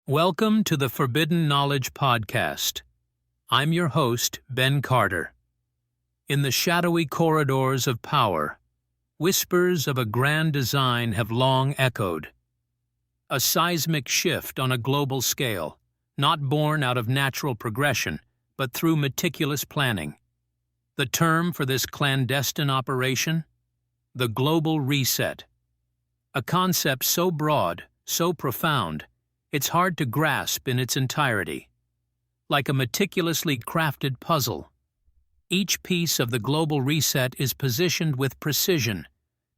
Welcome to the Forbidden Knowledge Podcast. I'm your host, Ben Carter. In the shadowy corridors of power, whispers of a grand design have long echoed. A seismic shift on a global scale, not born out of natural progression, but through meticulous planning. The term for this clandestine operation? The global reset. A concept so broad, so profound, it's hard to grasp in its entirety. Like a meticulously crafted puzzle, each piece of the global reset is positioned with precision,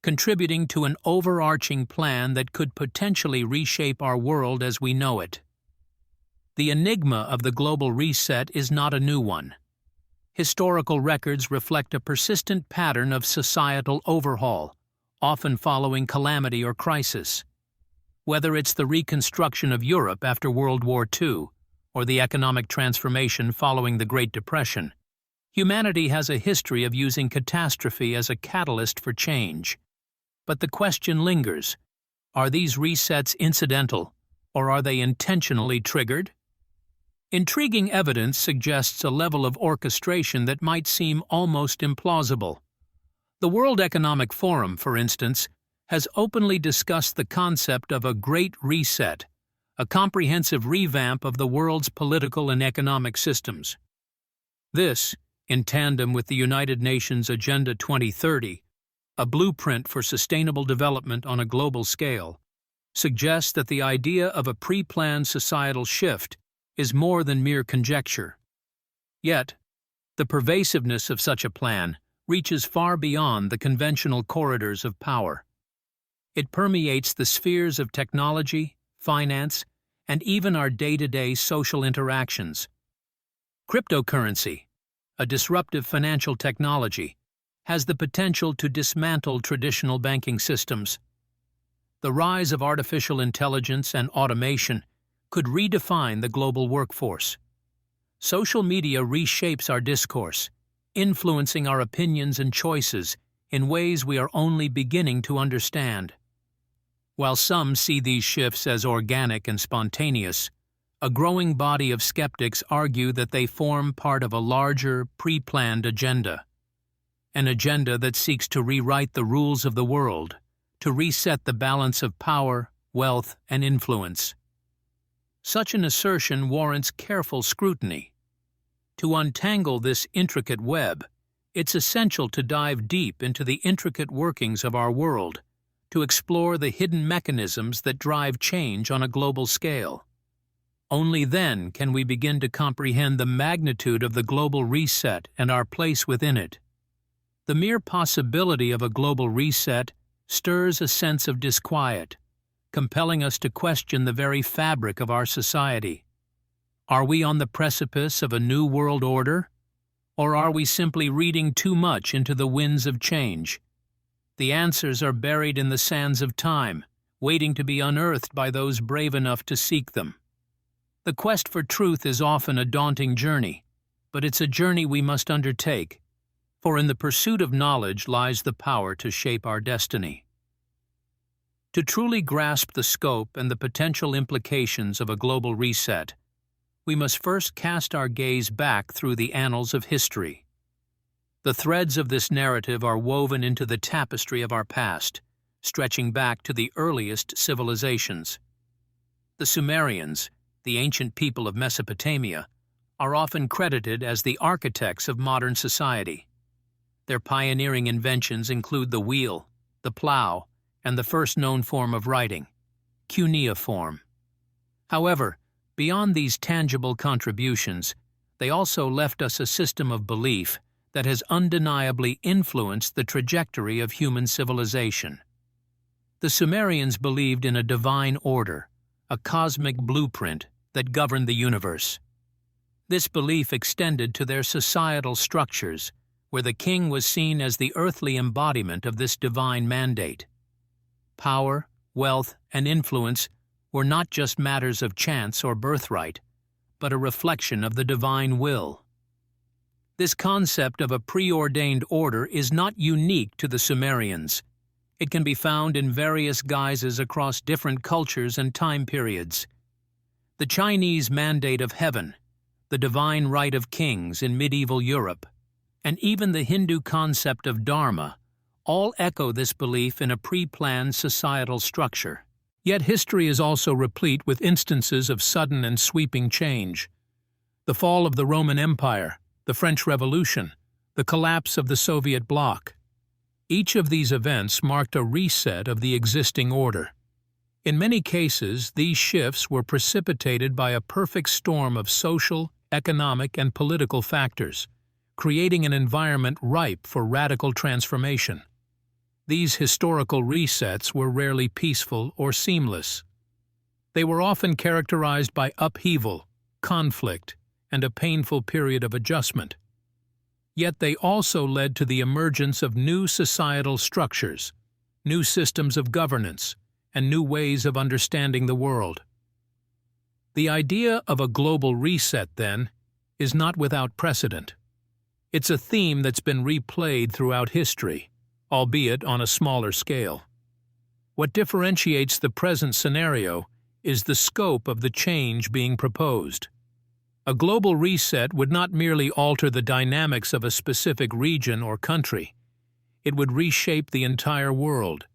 contributing to an overarching plan that could potentially reshape our world as we know it. The enigma of the global reset is not a new one. Historical records reflect a persistent pattern of societal overhaul, often following calamity or crisis. Whether it's the reconstruction of Europe after World War II or the economic transformation following the Great Depression, humanity has a history of using catastrophe as a catalyst for change. But the question lingers: are these resets incidental, or are they intentionally triggered? Intriguing evidence suggests a level of orchestration that might seem almost implausible. The World Economic Forum, for instance, has openly discussed the concept of a Great Reset, a comprehensive revamp of the world's political and economic systems. This, in tandem with the United Nations Agenda 2030, a blueprint for sustainable development on a global scale, suggests that the idea of a pre-planned societal shift is more than mere conjecture. Yet, the pervasiveness of such a plan reaches far beyond the conventional corridors of power. It permeates the spheres of technology, finance, and even our day-to-day social interactions. Cryptocurrency, a disruptive financial technology, has the potential to dismantle traditional banking systems. The rise of artificial intelligence and automation could redefine the global workforce. Social media reshapes our discourse, influencing our opinions and choices in ways we are only beginning to understand. While some see these shifts as organic and spontaneous, a growing body of skeptics argue that they form part of a larger, pre-planned agenda. An agenda that seeks to rewrite the rules of the world, to reset the balance of power, wealth, and influence. Such an assertion warrants careful scrutiny. To untangle this intricate web, it's essential to dive deep into the intricate workings of our world, to explore the hidden mechanisms that drive change on a global scale. Only then can we begin to comprehend the magnitude of the global reset and our place within it. The mere possibility of a global reset stirs a sense of disquiet, compelling us to question the very fabric of our society. Are we on the precipice of a new world order? Or are we simply reading too much into the winds of change? The answers are buried in the sands of time, waiting to be unearthed by those brave enough to seek them. The quest for truth is often a daunting journey, but it's a journey we must undertake, for in the pursuit of knowledge lies the power to shape our destiny. To truly grasp the scope and the potential implications of a global reset, we must first cast our gaze back through the annals of history. The threads of this narrative are woven into the tapestry of our past, stretching back to the earliest civilizations. The Sumerians, the ancient people of Mesopotamia, are often credited as the architects of modern society. Their pioneering inventions include the wheel, the plow, and the first known form of writing, cuneiform. However, beyond these tangible contributions, they also left us a system of belief that has undeniably influenced the trajectory of human civilization. The Sumerians believed in a divine order, a cosmic blueprint that governed the universe. This belief extended to their societal structures, where the king was seen as the earthly embodiment of this divine mandate. Power, wealth, and influence were not just matters of chance or birthright, but a reflection of the divine will. This concept of a preordained order is not unique to the Sumerians. It can be found in various guises across different cultures and time periods. the Chinese mandate of heaven, the divine right of kings in medieval Europe, and even the Hindu concept of dharma all echo this belief in a pre-planned societal structure. Yet history is also replete with instances of sudden and sweeping change. The fall of the Roman Empire, the French Revolution, the collapse of the Soviet bloc. Each of these events marked a reset of the existing order. In many cases, these shifts were precipitated by a perfect storm of social, economic, and political factors, creating an environment ripe for radical transformation. These historical resets were rarely peaceful or seamless. They were often characterized by upheaval, conflict, and a painful period of adjustment. Yet they also led to the emergence of new societal structures, new systems of governance, and new ways of understanding the world. The idea of a global reset, then, is not without precedent. It's a theme that's been replayed throughout history, albeit on a smaller scale. What differentiates the present scenario is the scope of the change being proposed. A global reset would not merely alter the dynamics of a specific region or country. It would reshape the entire world,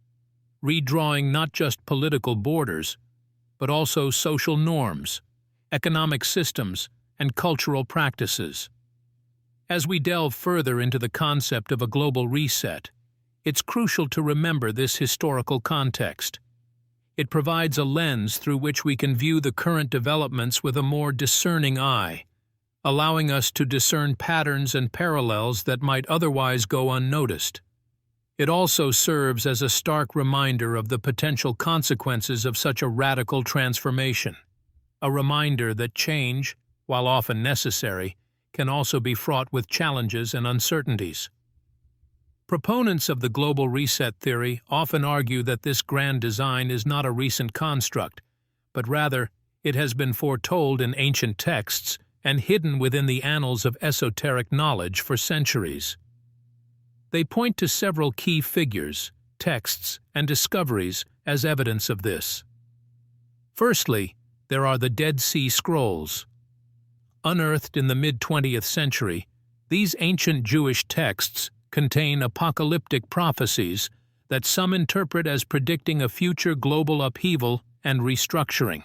redrawing not just political borders, but also social norms, economic systems, and cultural practices. As we delve further into the concept of a global reset, it's crucial to remember this historical context. It provides a lens through which we can view the current developments with a more discerning eye, allowing us to discern patterns and parallels that might otherwise go unnoticed. It also serves as a stark reminder of the potential consequences of such a radical transformation, a reminder that change, while often necessary, can also be fraught with challenges and uncertainties. Proponents of the global reset theory often argue that this grand design is not a recent construct, but rather it has been foretold in ancient texts and hidden within the annals of esoteric knowledge for centuries. They point to several key figures, texts, and discoveries as evidence of this. Firstly, there are the Dead Sea Scrolls. Unearthed in the mid-20th century, these ancient Jewish texts contain apocalyptic prophecies that some interpret as predicting a future global upheaval and restructuring.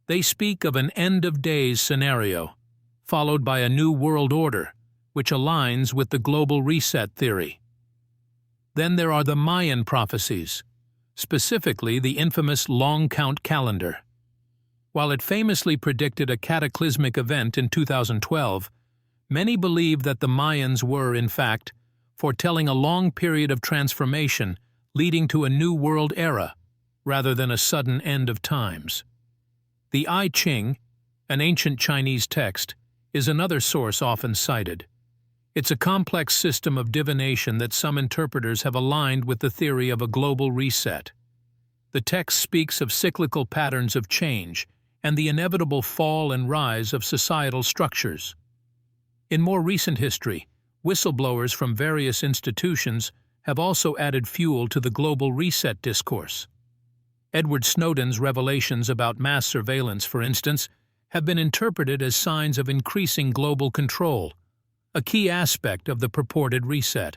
They speak of an end-of-days scenario, followed by a new world order, which aligns with the global reset theory. Then there are the Mayan prophecies, specifically the infamous long count calendar. While it famously predicted a cataclysmic event in 2012, many believe that the Mayans were, in fact, foretelling a long period of transformation leading to a new world era, rather than a sudden end of times. The I Ching, an ancient Chinese text, is another source often cited. It's a complex system of divination that some interpreters have aligned with the theory of a global reset. The text speaks of cyclical patterns of change and the inevitable fall and rise of societal structures. In more recent history, whistleblowers from various institutions have also added fuel to the global reset discourse. Edward Snowden's revelations about mass surveillance, for instance, have been interpreted as signs of increasing global control, a key aspect of the purported reset.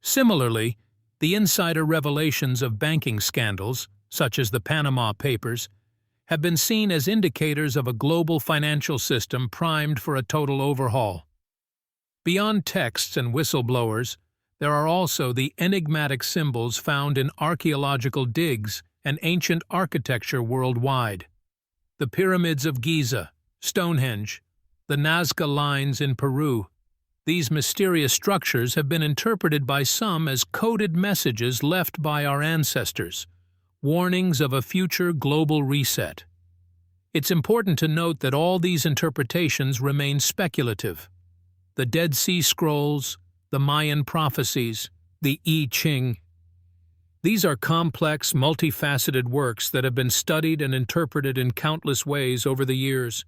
Similarly, the insider revelations of banking scandals, such as the Panama Papers, have been seen as indicators of a global financial system primed for a total overhaul. Beyond texts and whistleblowers, there are also the enigmatic symbols found in archaeological digs and ancient architecture worldwide. The pyramids of Giza, Stonehenge, the Nazca lines in Peru. These mysterious structures have been interpreted by some as coded messages left by our ancestors, warnings of a future global reset. It's important to note that all these interpretations remain speculative. The Dead Sea Scrolls, the Mayan prophecies, the I Ching. These are complex, multifaceted works that have been studied and interpreted in countless ways over the years.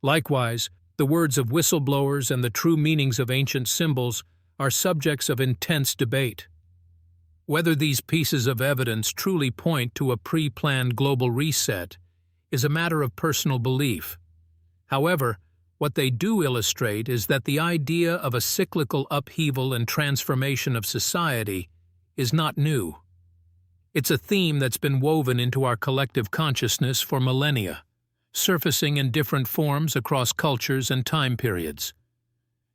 Likewise, the words of whistleblowers and the true meanings of ancient symbols are subjects of intense debate. Whether these pieces of evidence truly point to a pre-planned global reset is a matter of personal belief. However, what they do illustrate is that the idea of a cyclical upheaval and transformation of society is not new. It's a theme that's been woven into our collective consciousness for millennia, surfacing in different forms across cultures and time periods.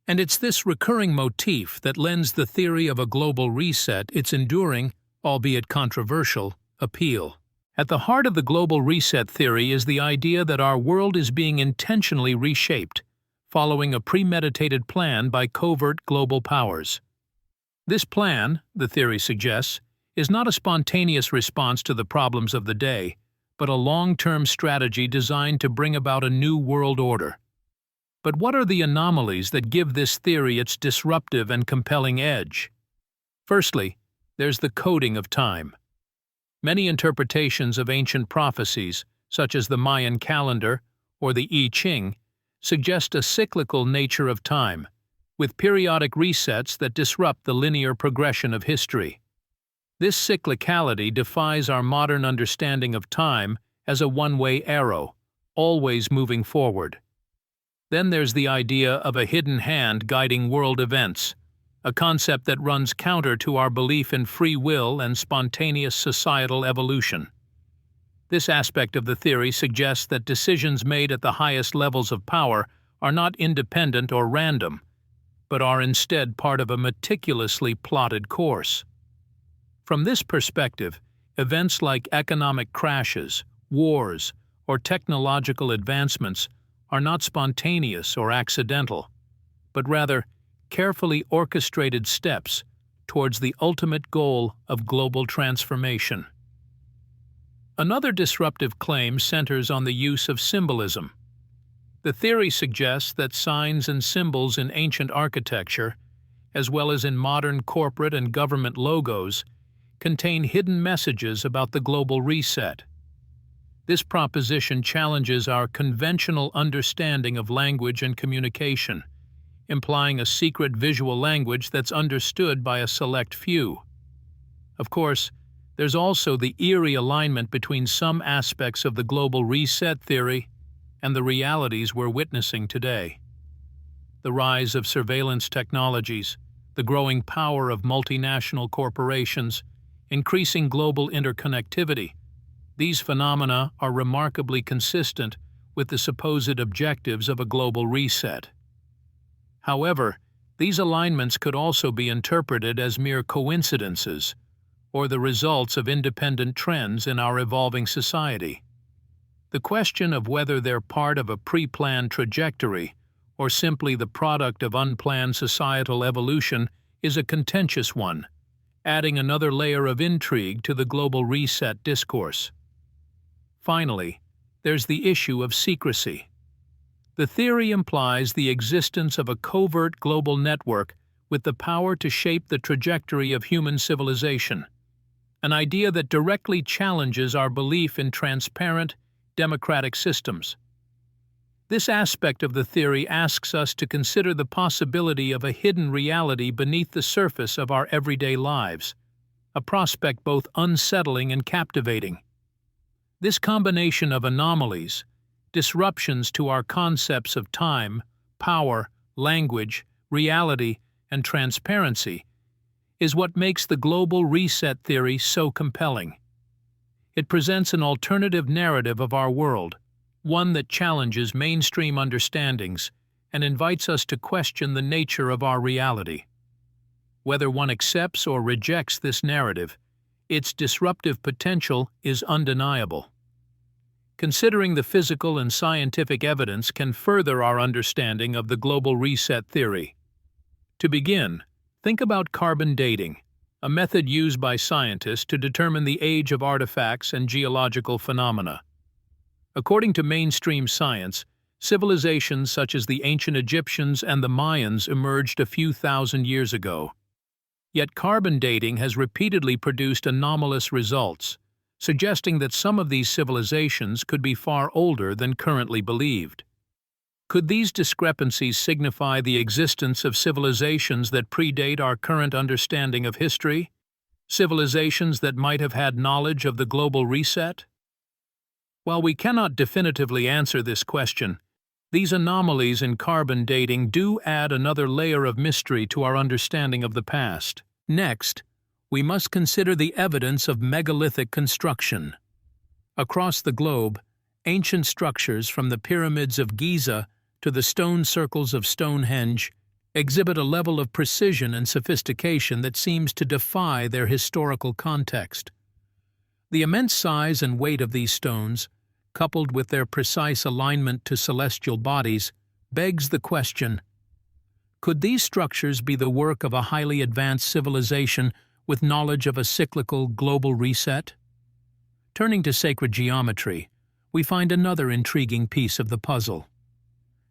And it's this recurring motif that lends the theory of a global reset its enduring, albeit controversial, appeal. At the heart of the global reset theory is the idea that our world is being intentionally reshaped, following a premeditated plan by covert global powers. This plan, the theory suggests, is not a spontaneous response to the problems of the day, but a long-term strategy designed to bring about a new world order. But what are the anomalies that give this theory its disruptive and compelling edge? Firstly, there's the coding of time. Many interpretations of ancient prophecies, such as the Mayan calendar or the I Ching, suggest a cyclical nature of time, with periodic resets that disrupt the linear progression of history. This cyclicality defies our modern understanding of time as a one-way arrow, always moving forward. Then there's the idea of a hidden hand guiding world events, a concept that runs counter to our belief in free will and spontaneous societal evolution. This aspect of the theory suggests that decisions made at the highest levels of power are not independent or random, but are instead part of a meticulously plotted course. From this perspective, events like economic crashes, wars, or technological advancements are not spontaneous or accidental, but rather carefully orchestrated steps towards the ultimate goal of global transformation. Another disruptive claim centers on the use of symbolism. The theory suggests that signs and symbols in ancient architecture, as well as in modern corporate and government logos, contain hidden messages about the global reset. This proposition challenges our conventional understanding of language and communication, implying a secret visual language that's understood by a select few. Of course, there's also the eerie alignment between some aspects of the global reset theory and the realities we're witnessing today. The rise of surveillance technologies, the growing power of multinational corporations, increasing global interconnectivity. These phenomena are remarkably consistent with the supposed objectives of a global reset. However, these alignments could also be interpreted as mere coincidences or the results of independent trends in our evolving society. The question of whether they're part of a pre-planned trajectory or simply the product of unplanned societal evolution is a contentious one, adding another layer of intrigue to the global reset discourse. Finally, there's the issue of secrecy. The theory implies the existence of a covert global network with the power to shape the trajectory of human civilization, an idea that directly challenges our belief in transparent, democratic systems. This aspect of the theory asks us to consider the possibility of a hidden reality beneath the surface of our everyday lives, a prospect both unsettling and captivating. This combination of anomalies, disruptions to our concepts of time, power, language, reality, and transparency, is what makes the global reset theory so compelling. It presents an alternative narrative of our world, one that challenges mainstream understandings and invites us to question the nature of our reality. Whether one accepts or rejects this narrative, its disruptive potential is undeniable. Considering the physical and scientific evidence can further our understanding of the global reset theory. To begin, think about carbon dating, a method used by scientists to determine the age of artifacts and geological phenomena. According to mainstream science, civilizations such as the ancient Egyptians and the Mayans emerged a few thousand years ago. Yet carbon dating has repeatedly produced anomalous results, suggesting that some of these civilizations could be far older than currently believed. Could these discrepancies signify the existence of civilizations that predate our current understanding of history? Civilizations that might have had knowledge of the global reset? While we cannot definitively answer this question, these anomalies in carbon dating do add another layer of mystery to our understanding of the past. Next, we must consider the evidence of megalithic construction. Across the globe, ancient structures from the pyramids of Giza to the stone circles of Stonehenge exhibit a level of precision and sophistication that seems to defy their historical context. The immense size and weight of these stones, coupled with their precise alignment to celestial bodies, begs the question: could these structures be the work of a highly advanced civilization with knowledge of a cyclical global reset? Turning to sacred geometry, we find another intriguing piece of the puzzle.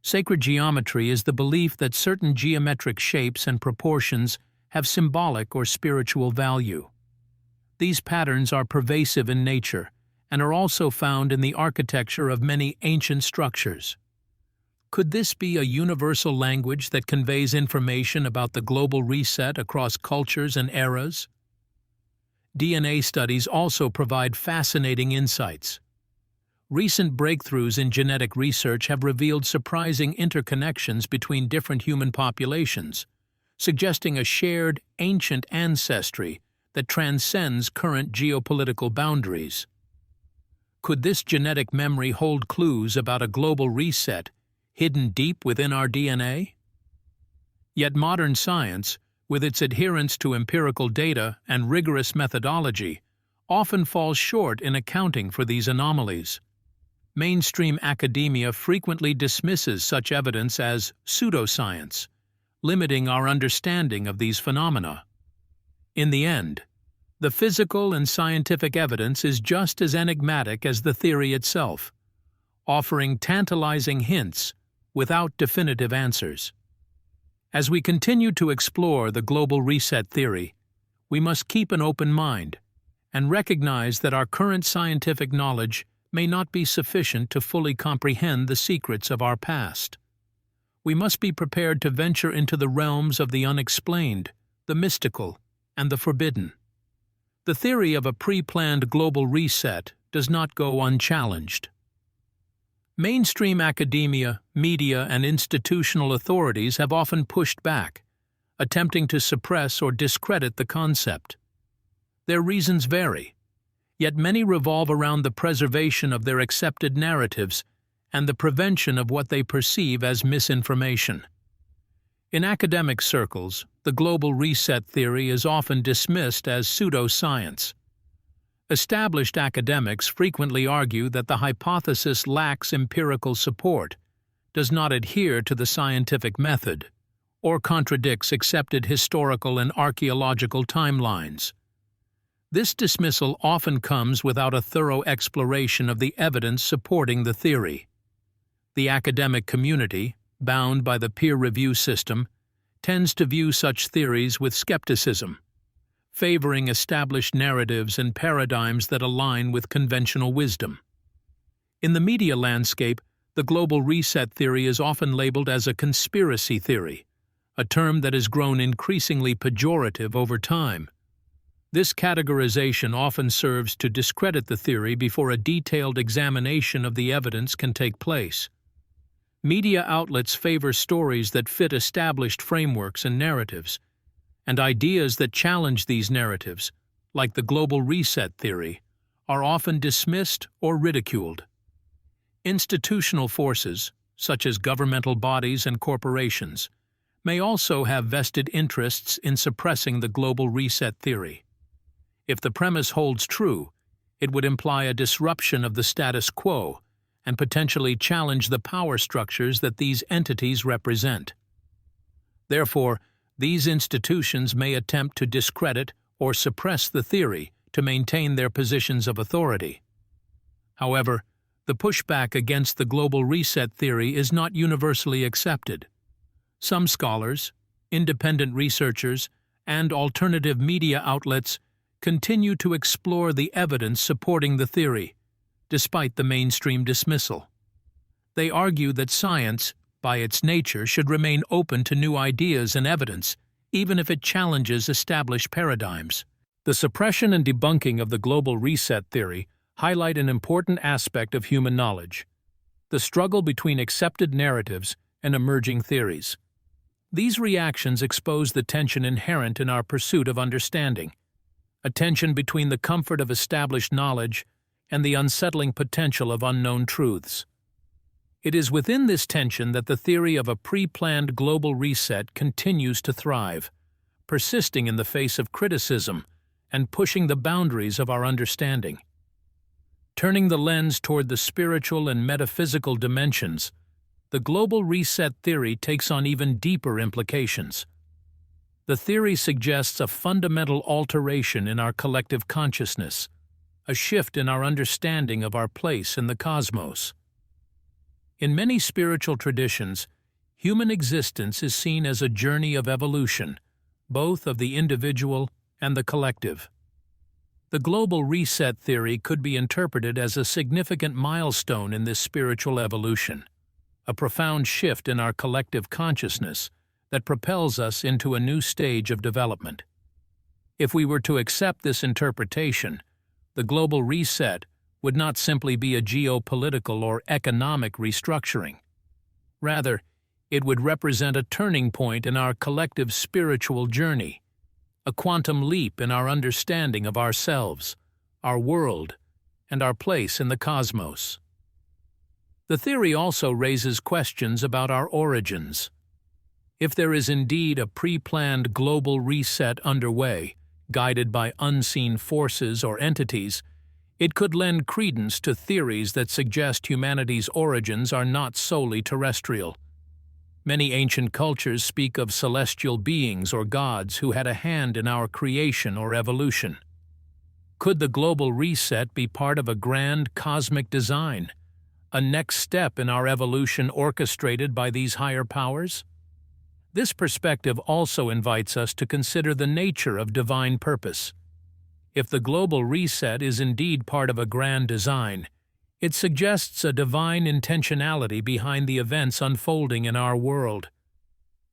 Sacred geometry is the belief that certain geometric shapes and proportions have symbolic or spiritual value. These patterns are pervasive in nature and are also found in the architecture of many ancient structures. Could this be a universal language that conveys information about the global reset across cultures and eras? DNA studies also provide fascinating insights. Recent breakthroughs in genetic research have revealed surprising interconnections between different human populations, suggesting a shared, ancient ancestry that transcends current geopolitical boundaries. Could this genetic memory hold clues about a global reset hidden deep within our DNA? Yet modern science, with its adherence to empirical data and rigorous methodology, often falls short in accounting for these anomalies. Mainstream academia frequently dismisses such evidence as pseudoscience, limiting our understanding of these phenomena. In the end, the physical and scientific evidence is just as enigmatic as the theory itself, offering tantalizing hints without definitive answers. As we continue to explore the global reset theory, we must keep an open mind and recognize that our current scientific knowledge may not be sufficient to fully comprehend the secrets of our past. We must be prepared to venture into the realms of the unexplained, the mystical, and the forbidden. The theory of a pre-planned global reset does not go unchallenged. Mainstream academia, media, and institutional authorities have often pushed back, attempting to suppress or discredit the concept. Their reasons vary, yet many revolve around the preservation of their accepted narratives and the prevention of what they perceive as misinformation. In academic circles, the global reset theory is often dismissed as pseudoscience. Established academics frequently argue that the hypothesis lacks empirical support, does not adhere to the scientific method, or contradicts accepted historical and archaeological timelines. This dismissal often comes without a thorough exploration of the evidence supporting the theory. The academic community, bound by the peer review system, tends to view such theories with skepticism, favoring established narratives and paradigms that align with conventional wisdom. In the media landscape, the global reset theory is often labeled as a conspiracy theory, a term that has grown increasingly pejorative over time. This categorization often serves to discredit the theory before a detailed examination of the evidence can take place. Media outlets favor stories that fit established frameworks and narratives, and ideas that challenge these narratives, like the global reset theory, are often dismissed or ridiculed. Institutional forces, such as governmental bodies and corporations, may also have vested interests in suppressing the global reset theory. If the premise holds true, it would imply a disruption of the status quo and potentially challenge the power structures that these entities represent. Therefore, these institutions may attempt to discredit or suppress the theory to maintain their positions of authority. However, the pushback against the global reset theory is not universally accepted. Some scholars, independent researchers, and alternative media outlets continue to explore the evidence supporting the theory, despite the mainstream dismissal. They argue that science, by its nature, should remain open to new ideas and evidence, even if it challenges established paradigms. The suppression and debunking of the global reset theory highlight an important aspect of human knowledge: the struggle between accepted narratives and emerging theories. These reactions expose the tension inherent in our pursuit of understanding, a tension between the comfort of established knowledge and the unsettling potential of unknown truths. It is within this tension that the theory of a pre-planned global reset continues to thrive, persisting in the face of criticism and pushing the boundaries of our understanding. Turning the lens toward the spiritual and metaphysical dimensions, the global reset theory takes on even deeper implications. The theory suggests a fundamental alteration in our collective consciousness, a shift in our understanding of our place in the cosmos. In many spiritual traditions, human existence is seen as a journey of evolution, both of the individual and the collective. The global reset theory could be interpreted as a significant milestone in this spiritual evolution, a profound shift in our collective consciousness that propels us into a new stage of development. If we were to accept this interpretation, the global reset would not simply be a geopolitical or economic restructuring. Rather, it would represent a turning point in our collective spiritual journey, a quantum leap in our understanding of ourselves, our world, and our place in the cosmos. The theory also raises questions about our origins. If there is indeed a pre-planned global reset underway, guided by unseen forces or entities, it could lend credence to theories that suggest humanity's origins are not solely terrestrial. Many ancient cultures speak of celestial beings or gods who had a hand in our creation or evolution. Could the global reset be part of a grand cosmic design, a next step in our evolution orchestrated by these higher powers? This perspective also invites us to consider the nature of divine purpose. If the global reset is indeed part of a grand design, it suggests a divine intentionality behind the events unfolding in our world.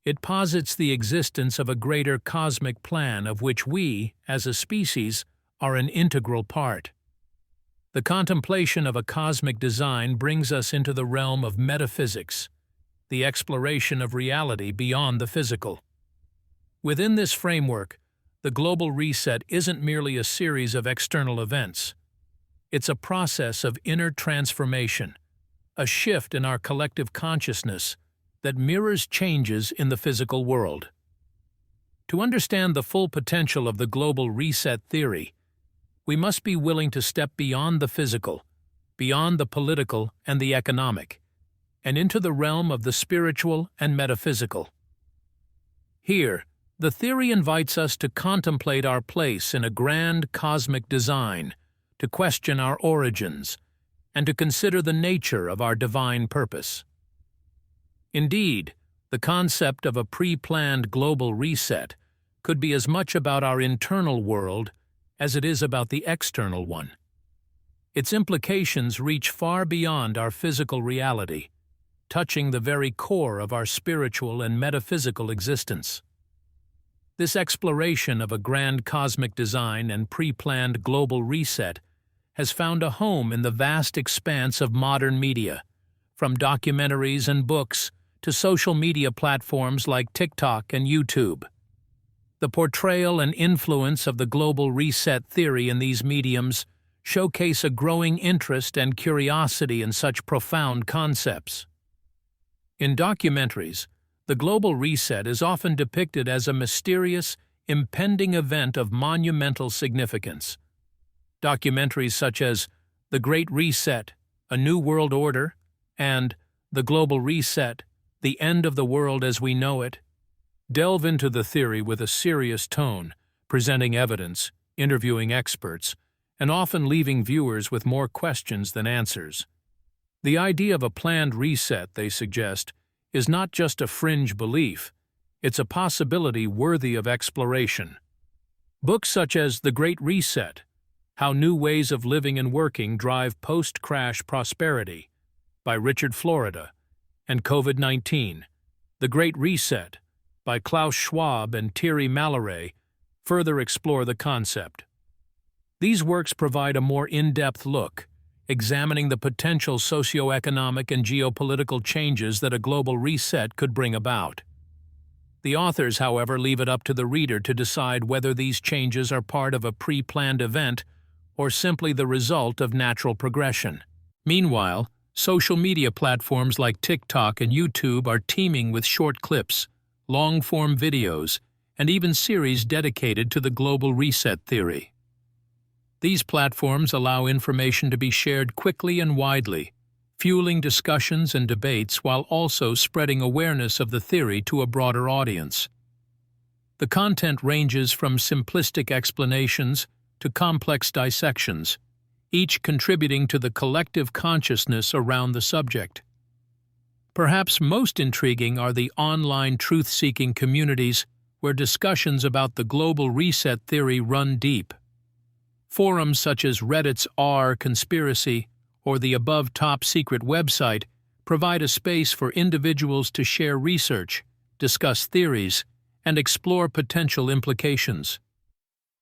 It posits the existence of a greater cosmic plan of which we, as a species, are an integral part. The contemplation of a cosmic design brings us into the realm of metaphysics, the exploration of reality beyond the physical. Within this framework, the global reset isn't merely a series of external events. It's a process of inner transformation, a shift in our collective consciousness that mirrors changes in the physical world. To understand the full potential of the global reset theory, we must be willing to step beyond the physical, beyond the political and the economic, and into the realm of the spiritual and metaphysical. Here, the theory invites us to contemplate our place in a grand cosmic design, to question our origins, and to consider the nature of our divine purpose. Indeed, the concept of a pre-planned global reset could be as much about our internal world as it is about the external one. Its implications reach far beyond our physical reality, touching the very core of our spiritual and metaphysical existence. This exploration of a grand cosmic design and pre-planned global reset has found a home in the vast expanse of modern media, from documentaries and books to social media platforms like TikTok and YouTube. The portrayal and influence of the global reset theory in these mediums showcase a growing interest and curiosity in such profound concepts. In documentaries, the global reset is often depicted as a mysterious, impending event of monumental significance. Documentaries such as The Great Reset, A New World Order, and The Global Reset, The End of the World as We Know It, delve into the theory with a serious tone, presenting evidence, interviewing experts, and often leaving viewers with more questions than answers. The idea of a planned reset, they suggest, is not just a fringe belief, it's a possibility worthy of exploration. Books such as The Great Reset, How New Ways of Living and Working Drive Post-Crash Prosperity, by Richard Florida, and COVID-19, The Great Reset, by Klaus Schwab and Thierry Malloret, further explore the concept. These works provide a more in-depth look, examining the potential socioeconomic and geopolitical changes that a global reset could bring about. The authors, however, leave it up to the reader to decide whether these changes are part of a pre-planned event or simply the result of natural progression. Meanwhile, social media platforms like TikTok and YouTube are teeming with short clips, long-form videos, and even series dedicated to the global reset theory. These platforms allow information to be shared quickly and widely, fueling discussions and debates while also spreading awareness of the theory to a broader audience. The content ranges from simplistic explanations to complex dissections, each contributing to the collective consciousness around the subject. Perhaps most intriguing are the online truth-seeking communities where discussions about the global reset theory run deep. Forums such as Reddit's r/conspiracy or the above top-secret website provide a space for individuals to share research, discuss theories, and explore potential implications.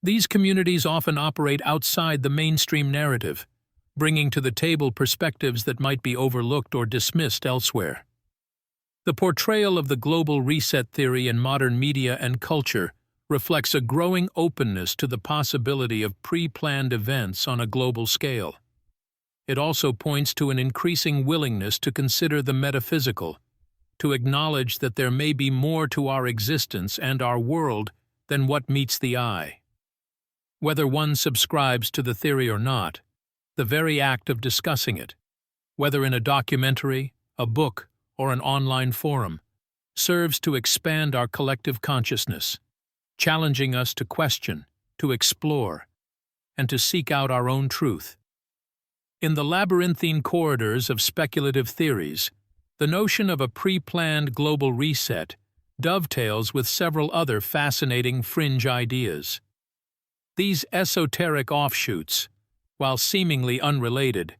These communities often operate outside the mainstream narrative, bringing to the table perspectives that might be overlooked or dismissed elsewhere. The portrayal of the global reset theory in modern media and culture reflects a growing openness to the possibility of pre-planned events on a global scale. It also points to an increasing willingness to consider the metaphysical, to acknowledge that there may be more to our existence and our world than what meets the eye. Whether one subscribes to the theory or not, the very act of discussing it, whether in a documentary, a book, or an online forum, serves to expand our collective consciousness, challenging us to question, to explore, and to seek out our own truth. In the labyrinthine corridors of speculative theories, the notion of a pre-planned global reset dovetails with several other fascinating fringe ideas. These esoteric offshoots, while seemingly unrelated,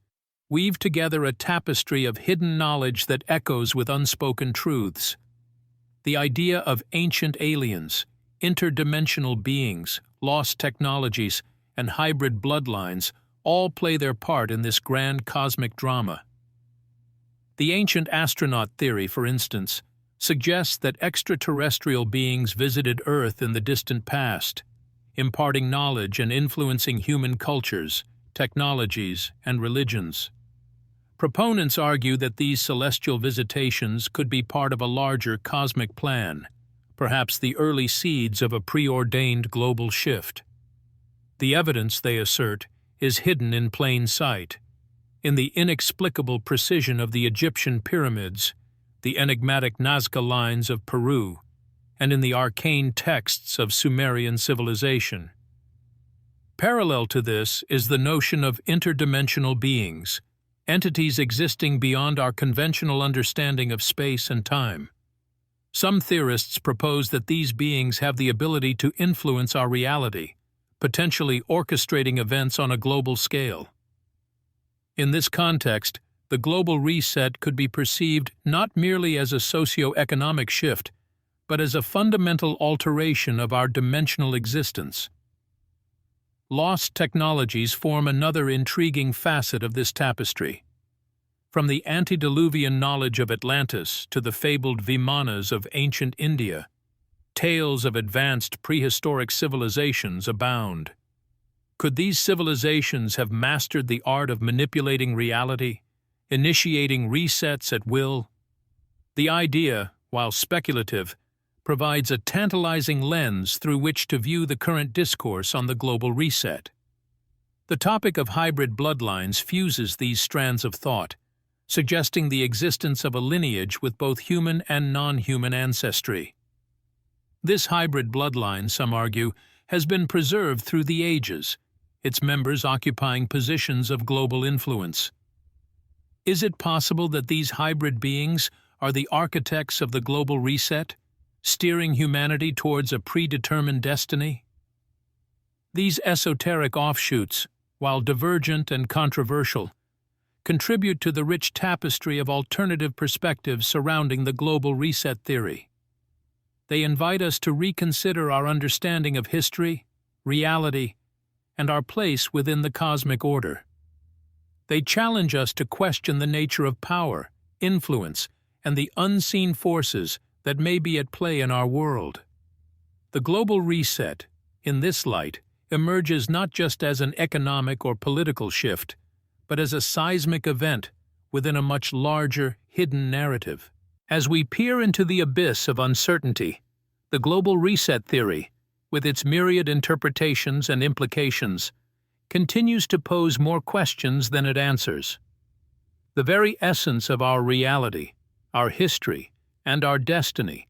weave together a tapestry of hidden knowledge that echoes with unspoken truths. The idea of ancient aliens, interdimensional beings, lost technologies, and hybrid bloodlines all play their part in this grand cosmic drama. The ancient astronaut theory, for instance, suggests that extraterrestrial beings visited Earth in the distant past, imparting knowledge and influencing human cultures, technologies, and religions. Proponents argue that these celestial visitations could be part of a larger cosmic plan, perhaps the early seeds of a preordained global shift. The evidence, they assert, is hidden in plain sight, in the inexplicable precision of the Egyptian pyramids, the enigmatic Nazca lines of Peru, and in the arcane texts of Sumerian civilization. Parallel to this is the notion of interdimensional beings, entities existing beyond our conventional understanding of space and time. Some theorists propose that these beings have the ability to influence our reality, potentially orchestrating events on a global scale. In this context, the global reset could be perceived not merely as a socio-economic shift, but as a fundamental alteration of our dimensional existence. Lost technologies form another intriguing facet of this tapestry. From the antediluvian knowledge of Atlantis to the fabled Vimanas of ancient India, tales of advanced prehistoric civilizations abound. Could these civilizations have mastered the art of manipulating reality, initiating resets at will? The idea, while speculative, provides a tantalizing lens through which to view the current discourse on the global reset. The topic of hybrid bloodlines fuses these strands of thought, suggesting the existence of a lineage with both human and non-human ancestry. This hybrid bloodline, some argue, has been preserved through the ages, its members occupying positions of global influence. Is it possible that these hybrid beings are the architects of the global reset, steering humanity towards a predetermined destiny? These esoteric offshoots, while divergent and controversial, contribute to the rich tapestry of alternative perspectives surrounding the global reset theory. They invite us to reconsider our understanding of history, reality, and our place within the cosmic order. They challenge us to question the nature of power, influence, and the unseen forces that may be at play in our world. The global reset, in this light, emerges not just as an economic or political shift, but as a seismic event within a much larger, hidden narrative. As we peer into the abyss of uncertainty, the global reset theory, with its myriad interpretations and implications, continues to pose more questions than it answers. The very essence of our reality, our history, and our destiny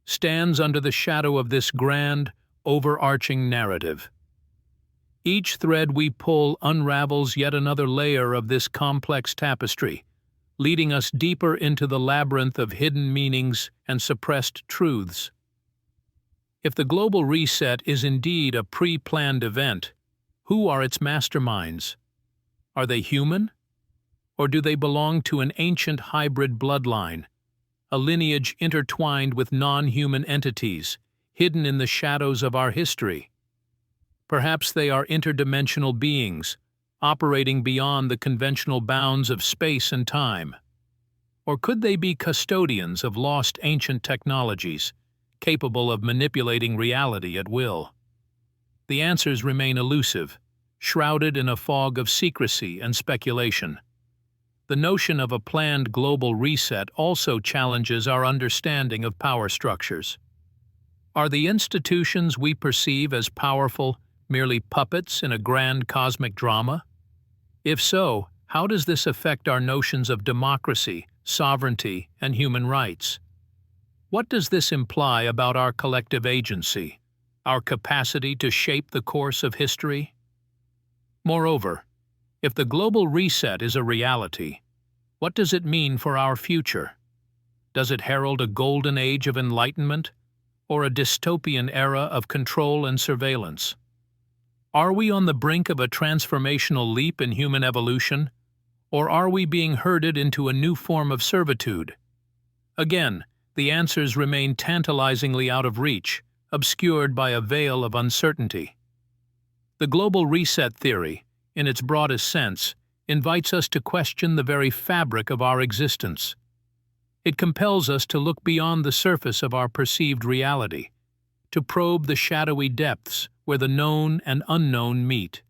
stands under the shadow of this grand, overarching narrative. Each thread we pull unravels yet another layer of this complex tapestry, leading us deeper into the labyrinth of hidden meanings and suppressed truths. If the global reset is indeed a pre-planned event, who are its masterminds? Are they human? Or do they belong to an ancient hybrid bloodline, a lineage intertwined with non-human entities, hidden in the shadows of our history? Perhaps they are interdimensional beings, operating beyond the conventional bounds of space and time. Or could they be custodians of lost ancient technologies, capable of manipulating reality at will? The answers remain elusive, shrouded in a fog of secrecy and speculation. The notion of a planned global reset also challenges our understanding of power structures. Are the institutions we perceive as powerful merely puppets in a grand cosmic drama? If so, how does this affect our notions of democracy, sovereignty, and human rights? What does this imply about our collective agency, our capacity to shape the course of history? Moreover, if the global reset is a reality, what does it mean for our future? Does it herald a golden age of enlightenment, or a dystopian era of control and surveillance? Are we on the brink of a transformational leap in human evolution, or are we being herded into a new form of servitude? Again, the answers remain tantalizingly out of reach, obscured by a veil of uncertainty. The global reset theory, in its broadest sense, invites us to question the very fabric of our existence. It compels us to look beyond the surface of our perceived reality, to probe the shadowy depths where the known and unknown meet.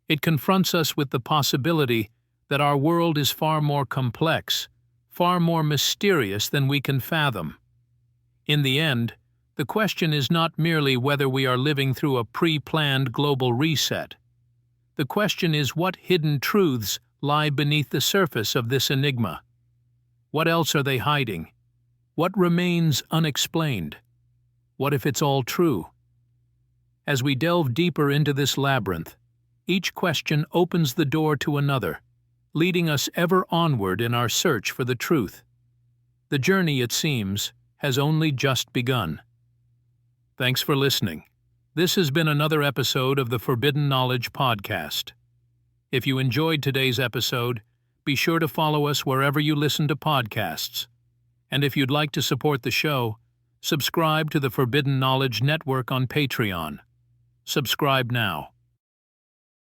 It confronts us with the possibility that our world is far more complex, far more mysterious than we can fathom. In the end, the question is not merely whether we are living through a pre-planned global reset. The question is what hidden truths lie beneath the surface of this enigma. What else are they hiding? What remains unexplained? What if it's all true? As we delve deeper into this labyrinth, each question opens the door to another, leading us ever onward in our search for the truth. The journey, it seems, has only just begun. Thanks for listening. This has been another episode of the Forbidden Knowledge Podcast. If you enjoyed today's episode, be sure to follow us wherever you listen to podcasts. And if you'd like to support the show, subscribe to the Forbidden Knowledge Network on Patreon. Subscribe now.